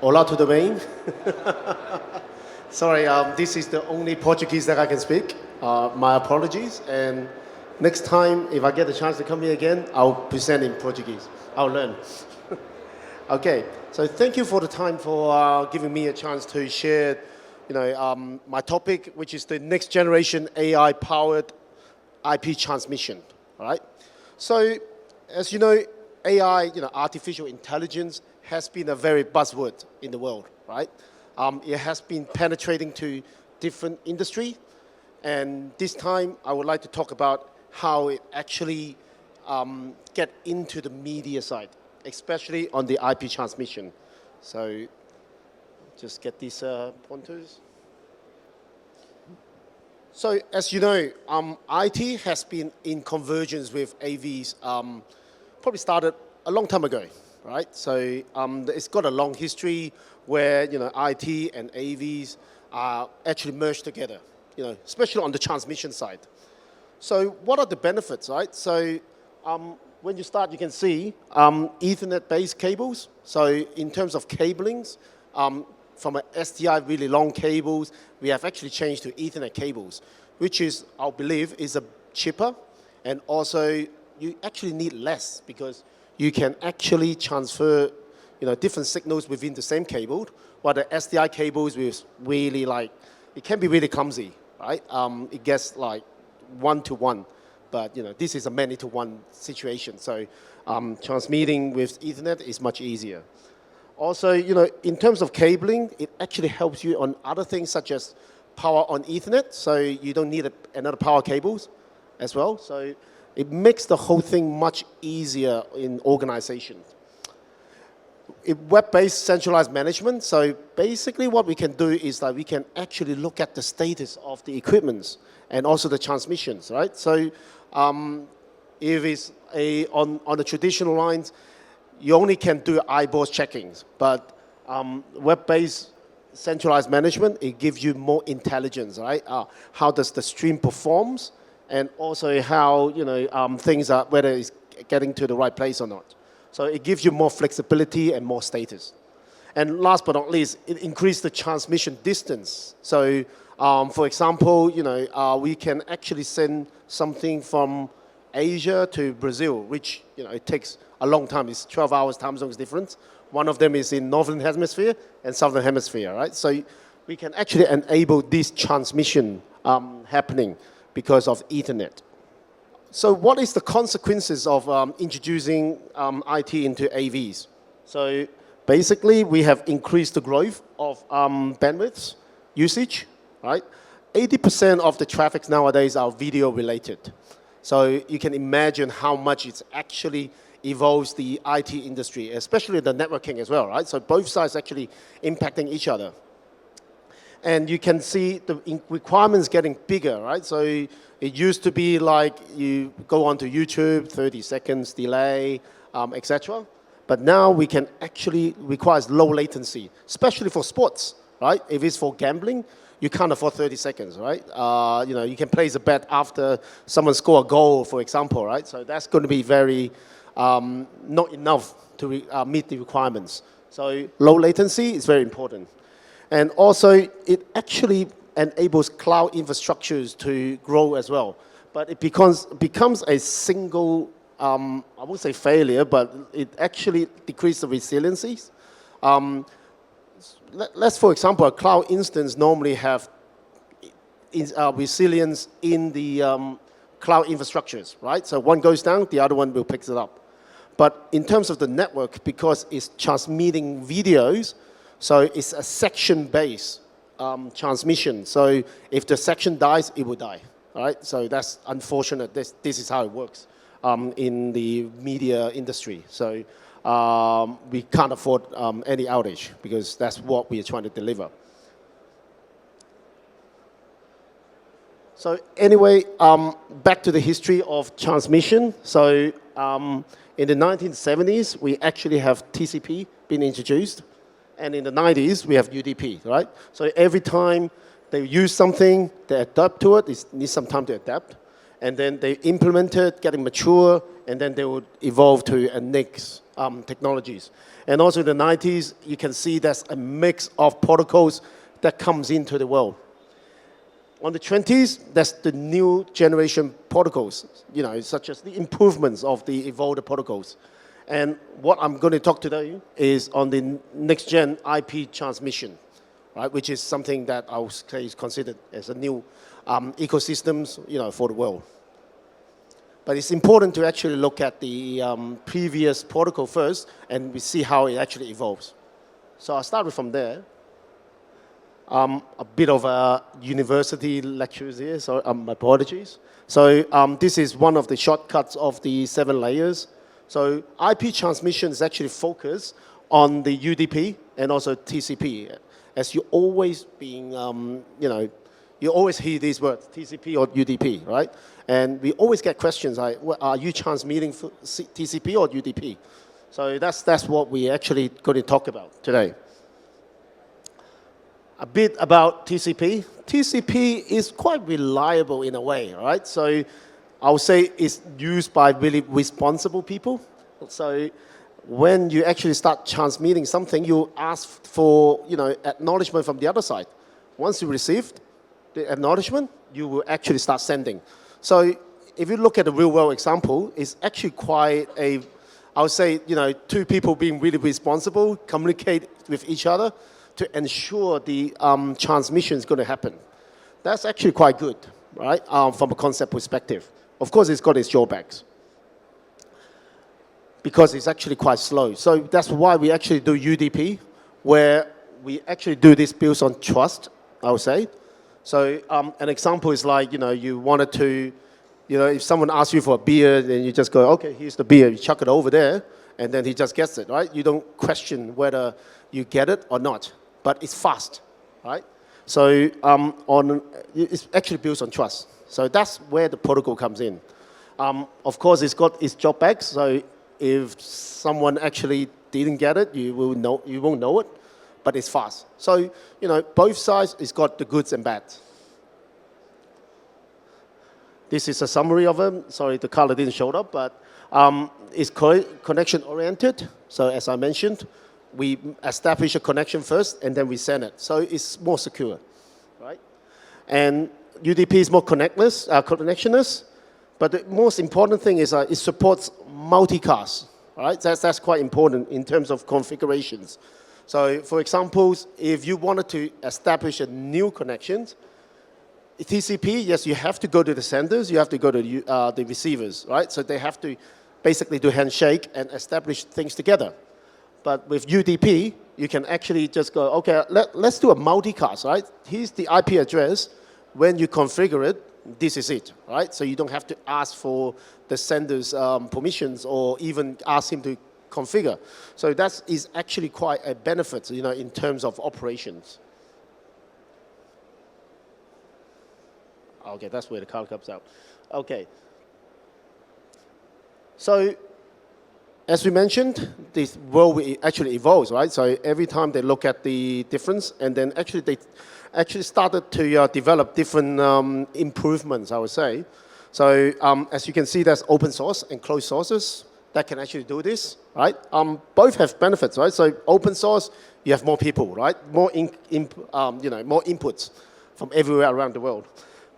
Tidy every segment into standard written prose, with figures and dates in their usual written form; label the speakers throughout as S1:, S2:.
S1: Olá, tudo bem? Sorry, this is the only Portuguese that I can speak. My apologies. And next time, if I get the chance to come here again, I'll present in Portuguese. I'll learn. Okay, so thank you for the time for giving me a chance to share, my topic, which is the next generation AI-powered IP transmission. All right. So, as you know, AI, artificial intelligence, has been a very buzzword in the world, right? It has been penetrating to different industry, and this time I would like to talk about how it actually get into the media side, especially on the IP transmission. So, just get these pointers. So, as you know, IT has been in convergence with AVs, probably started a long time ago. Right, so it's got a long history where IT and AVs are actually merged together, especially on the transmission side. So what are the benefits, right? So when you start, you can see Ethernet-based cables. So in terms of cablings, from an SDI really long cables, we have actually changed to Ethernet cables, which is, I believe, is a cheaper, and also you actually need less because you can actually transfer, different signals within the same cable, while the SDI cables is really it can be really clumsy, right? It gets like 1-to-1, but this is a many-to-1 situation. So transmitting with Ethernet is much easier. Also, in terms of cabling, it actually helps you on other things such as power on Ethernet, so you don't need another power cables as well. So it makes the whole thing much easier in organization. Web-based centralized management, so basically what we can do is that we can actually look at the status of the equipments and also the transmissions, right? So if it's on the traditional lines, you only can do eyeballs checkings, but web-based centralized management, it gives you more intelligence, right? How does the stream performs, and also how things are, whether it's getting to the right place or not. So it gives you more flexibility and more status. And last but not least, it increases the transmission distance. So for example, we can actually send something from Asia to Brazil, which it takes a long time. It's 12 hours time zones difference. One of them is in Northern Hemisphere and Southern Hemisphere, right? So we can actually enable this transmission happening because of Ethernet. So what is the consequences of introducing IT into AVs? So basically, we have increased the growth of bandwidth usage, right? 80% of the traffic nowadays are video related. So you can imagine how much it's actually evolves the IT industry, especially the networking as well, right? So both sides actually impacting each other. And you can see the requirements getting bigger, right? So it used to be like you go onto YouTube, 30 seconds delay, etc. But now we can actually require low latency, especially for sports, right? If it's for gambling, you can't afford 30 seconds, right? You can place a bet after someone score a goal, for example, right? So that's going to be very not enough to meet the requirements. So low latency is very important. And also, it actually enables cloud infrastructures to grow as well. But it becomes a single, I won't say failure, but it actually decreases the resiliencies. Let's, for example, a cloud instance normally have resilience in the cloud infrastructures, right? So one goes down, the other one will pick it up. But in terms of the network, because it's transmitting videos, so it's a section-based transmission. So if the section dies, it will die. All right? So that's unfortunate. This is how it works in the media industry. So we can't afford any outage because that's what we are trying to deliver. So anyway, back to the history of transmission. So in the 1970s, we actually have TCP being introduced. And in the 90s, we have UDP, right? So every time they use something, they adapt to it. It needs some time to adapt. and then they implement it, getting mature, and then they would evolve to a next technologies. And also in the 90s, you can see there's a mix of protocols that comes into the world. On the 20s, that's the new generation protocols, such as the improvements of the evolved protocols. And what I'm going to talk today is on the next gen IP transmission, right, which is something that I would say is considered as a new ecosystems, for the world. But it's important to actually look at the previous protocol first, and we see how it actually evolves. So I'll start from there. A bit of a university lectures here, so my apologies. So this is one of the shortcuts of the 7 layers. So IP transmission is actually focused on the UDP and also TCP. As you always being, you always hear these words, TCP or UDP, right? And we always get questions like, are you transmitting for TCP or UDP? So that's what we actually going to talk about today. A bit about TCP. TCP is quite reliable in a way, right? So I would say it's used by really responsible people. So when you actually start transmitting something, you ask for, acknowledgement from the other side. Once you received the acknowledgement, you will actually start sending. So if you look at the real world example, it's actually quite I would say, 2 people being really responsible, communicate with each other to ensure the transmission is going to happen. That's actually quite good, right, from a concept perspective. Of course, it's got its drawbacks because it's actually quite slow. So that's why we actually do UDP, where we actually do this based on trust, I would say. So an example is like, you wanted to, if someone asks you for a beer, then you just go, okay, here's the beer, you chuck it over there, and then he just gets it, right? You don't question whether you get it or not, but it's fast, right? So it's actually built on trust. So that's where the protocol comes in. Of course, it's got its drawbacks. So if someone actually didn't get it, you won't know it, but it's fast. So, both sides, it's got the goods and bads. This is a summary of them. Sorry, the color didn't show up, but it's connection-oriented. So as I mentioned, we establish a connection first, and then we send it. So it's more secure, right? And UDP is more connectionless, but the most important thing is it supports multicast, right? That's quite important in terms of configurations. So for example, if you wanted to establish a new connection, TCP, yes, you have to go to the senders, you have to go to the receivers, right? So they have to basically do handshake and establish things together. But with UDP, you can actually just go, okay, let's do a multicast, right? Here's the IP address. When you configure it, this is it, right? So you don't have to ask for the sender's permissions or even ask him to configure. So that is actually quite a benefit, in terms of operations. Okay, that's where the color comes out. Okay. So as we mentioned, this world actually evolves, right? So every time they look at the difference, and then actually they actually started to develop different improvements, I would say. So as you can see, there's open source and closed sources that can actually do this, right? Both have benefits, right? So open source, you have more people, right? More more inputs from everywhere around the world.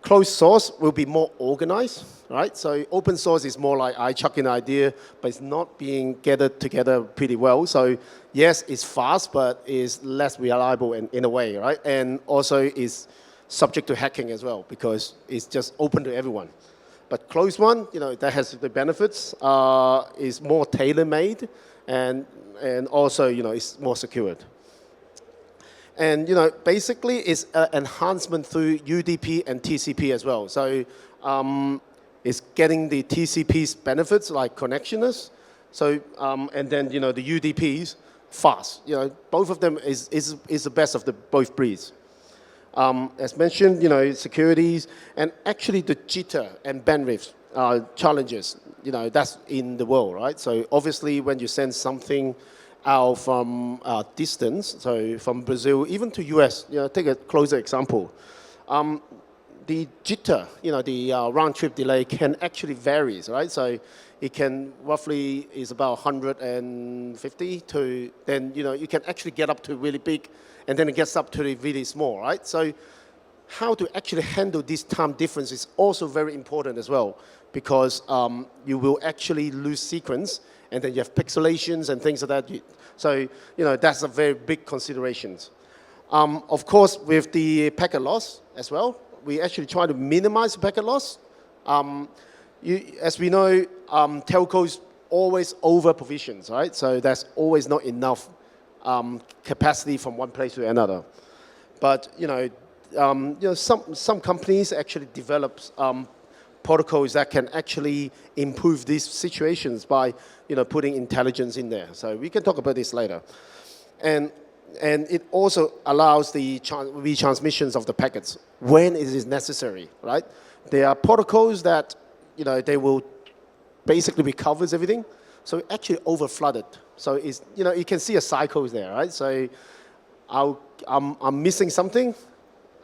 S1: Closed source will be more organized, right? So open source is more like I chuck in an idea, but it's not being gathered together pretty well. So yes, it's fast, but it's less reliable in a way, right? And also is subject to hacking as well because it's just open to everyone. But closed one, that has the benefits, is more tailor-made and also, it's more secured. And, basically it's an enhancement through UDP and TCP as well. So it's getting the TCP's benefits like connectionness. So, and then, the UDP's fast. Both of them is the best of the both breeds. As mentioned, securities and actually the jitter and bandwidth challenges, that's in the world, right? So obviously when you send something out from distance, so from Brazil, even to US, take a closer example. the jitter, the round trip delay can actually vary, right? So it can roughly is about 150 to, then, you can actually get up to really big, and then it gets up to the really small, right? So how to actually handle this time difference is also very important as well, because you will actually lose sequence, and then you have pixelations and things like that. So, that's a very big consideration. Of course, with the packet loss as well, we actually try to minimize packet loss. As we know, telcos always over provisions, right? So there's always not enough capacity from one place to another. But some companies actually develop protocols that can actually improve these situations by putting intelligence in there. So we can talk about this later. And it also allows the retransmissions of the packets when it is necessary, right? There are protocols that, they will basically recovers everything. So it actually over-flooded. So it's, you can see a cycle there, right? So I'm missing something,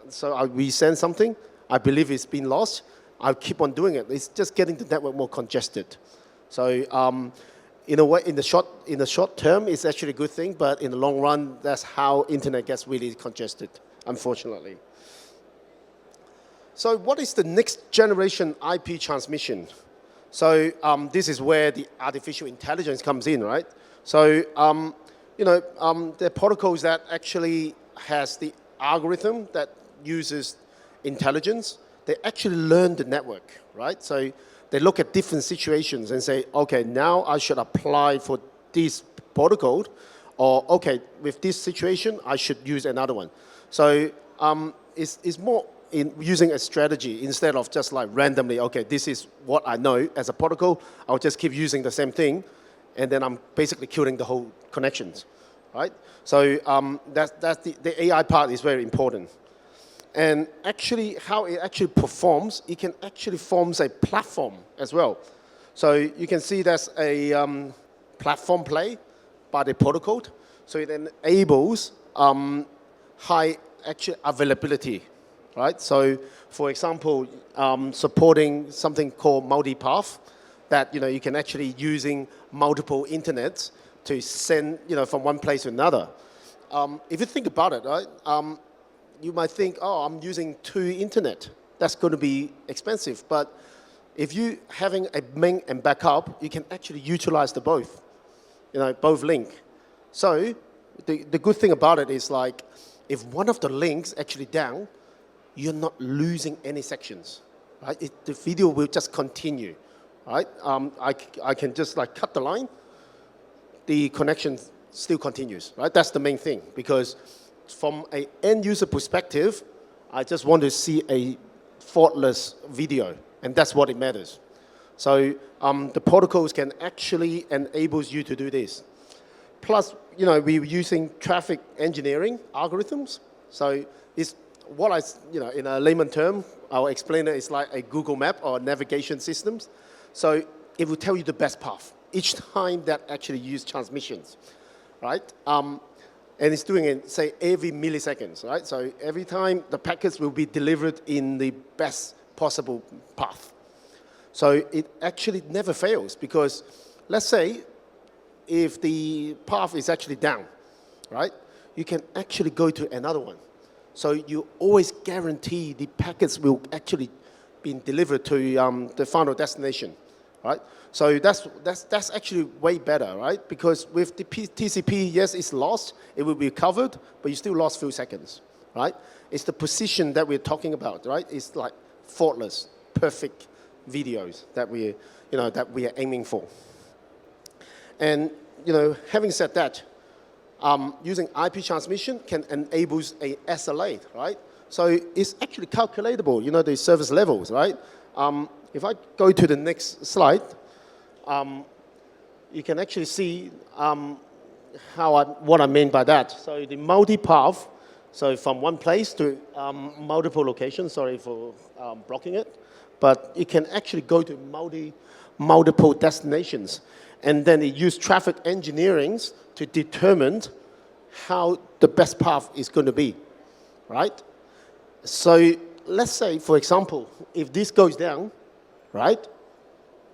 S1: so I resend something. I believe it's been lost. I'll keep on doing it. It's just getting the network more congested. So in a way, in the short term, it's actually a good thing, but in the long run, that's how internet gets really congested, unfortunately. So what is the next generation IP transmission? So this is where the artificial intelligence comes in, right? So the protocols that actually has the algorithm that uses intelligence, they actually learn the network, right? So they look at different situations and say, okay, now I should apply for this protocol, or okay, with this situation, I should use another one. So it's more in using a strategy instead of just like randomly, okay, this is what I know as a protocol, I'll just keep using the same thing, and then I'm basically killing the whole connections, right? So that's the AI part is very important. And actually, how it actually performs, it can actually forms a platform as well. So you can see there's a platform play by the protocol. So it enables high actual availability, right? So for example, supporting something called multipath, that you can actually using multiple internets to send from one place to another. If you think about it, right? You might think, oh, I'm using 2 internet. That's going to be expensive. But if you having a main and backup, you can actually utilize the both, both link. So the good thing about it is like, if one of the links actually down, you're not losing any sections, right? The video will just continue, right? I can just like cut the line, the connection still continues, right? That's the main thing, because from an end user perspective, I just want to see a faultless video, and that's what it matters. So the protocols can actually enable you to do this. Plus, we're using traffic engineering algorithms. So it's what in a layman term, I'll explain it, it's like a Google map or navigation systems. So it will tell you the best path each time that actually use transmissions, right? And it's doing it, say, every milliseconds, right? So every time the packets will be delivered in the best possible path. So it actually never fails, because let's say if the path is actually down, right? You can actually go to another one. So you always guarantee the packets will actually be delivered to the final destination, right? So that's actually way better, right? Because with the TCP, yes, it's lost, it will be recovered, but you still lost a few seconds, right? It's the precision that we're talking about, right? It's like faultless, perfect videos that we are aiming for. And having said that, using IP transmission can enable a SLA, right? So it's actually calculatable, the service levels, right? If I go to the next slide, you can actually see what I mean by that. So the multi-path, so from one place to multiple locations, sorry for blocking it, but it can actually go to multiple destinations. And then it uses traffic engineering to determine how the best path is going to be, right? So let's say, for example, if this goes down, right?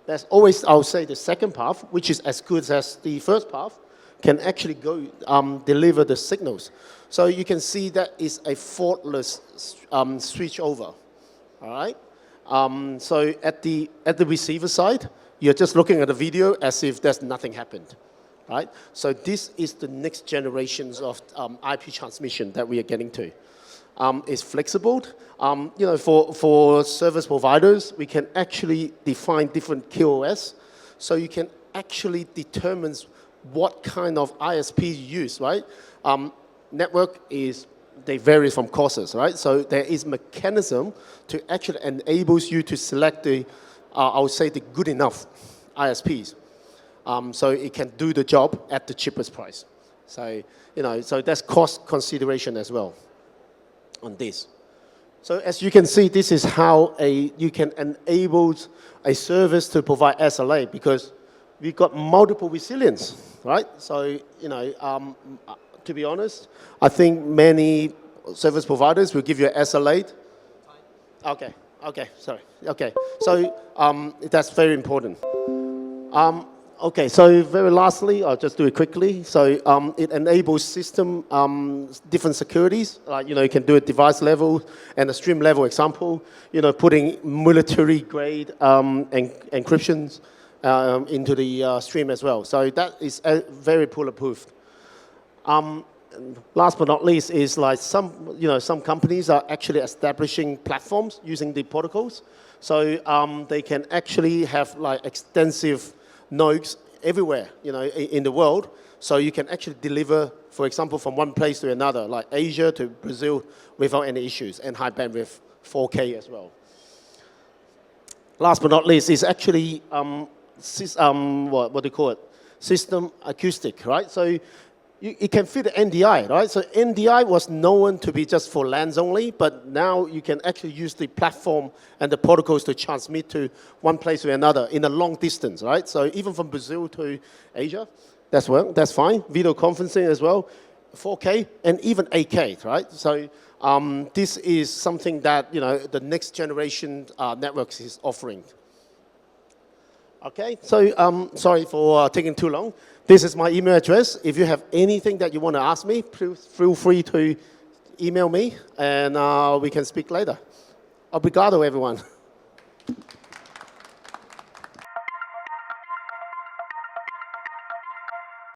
S1: There's always, I'll say, the second path, which is as good as the first path, can actually go deliver the signals. So you can see that is a faultless switch over, all right? So at the receiver side, you're just looking at the video as if there's nothing happened, right? So this is the next generations of IP transmission that we are getting to. It's flexible. You know, for service providers, we can actually define different QoS, so you can actually determine what kind of ISP you use, right? Network is, they vary from courses, right? So there is mechanism to actually enables you to select the, I would say, the good enough ISPs. So it can do the job at the cheapest price. So, you know, so that's cost consideration as well on this. So as you can see, this is how you can enable a service to provide SLA, because we've got multiple resilience, right? So, you know, to be honest, I think many service providers will give you an SLA. Okay, okay, sorry. Okay, so that's very important. Okay, so very lastly, I'll just do it quickly. So it enables system different securities. You know, you can do a device level and a stream level example. You know, putting military grade encryptions into the stream as well. So that is very bulletproof. Last but not least is like some companies are actually establishing platforms using the protocols. So they can actually have like extensive nodes everywhere, you know, in the world. So you can actually deliver, for example, from one place to another, like Asia to Brazil, without any issues, and high bandwidth 4K as well. Last but not least is actually what do you call it? System acoustic, right? So it can fit NDI, right? So NDI was known to be just for LANs only, but now you can actually use the platform and the protocols to transmit to one place to another in a long distance, right? So even from Brazil to Asia, that's fine. Video conferencing as well, 4K and even 8K, right? So this is something that, you know, the next generation networks is offering. Okay, so sorry for taking too long. This is my email address. If you have anything that you want to ask me, please feel free to email me, and we can speak later. Obrigado, everyone.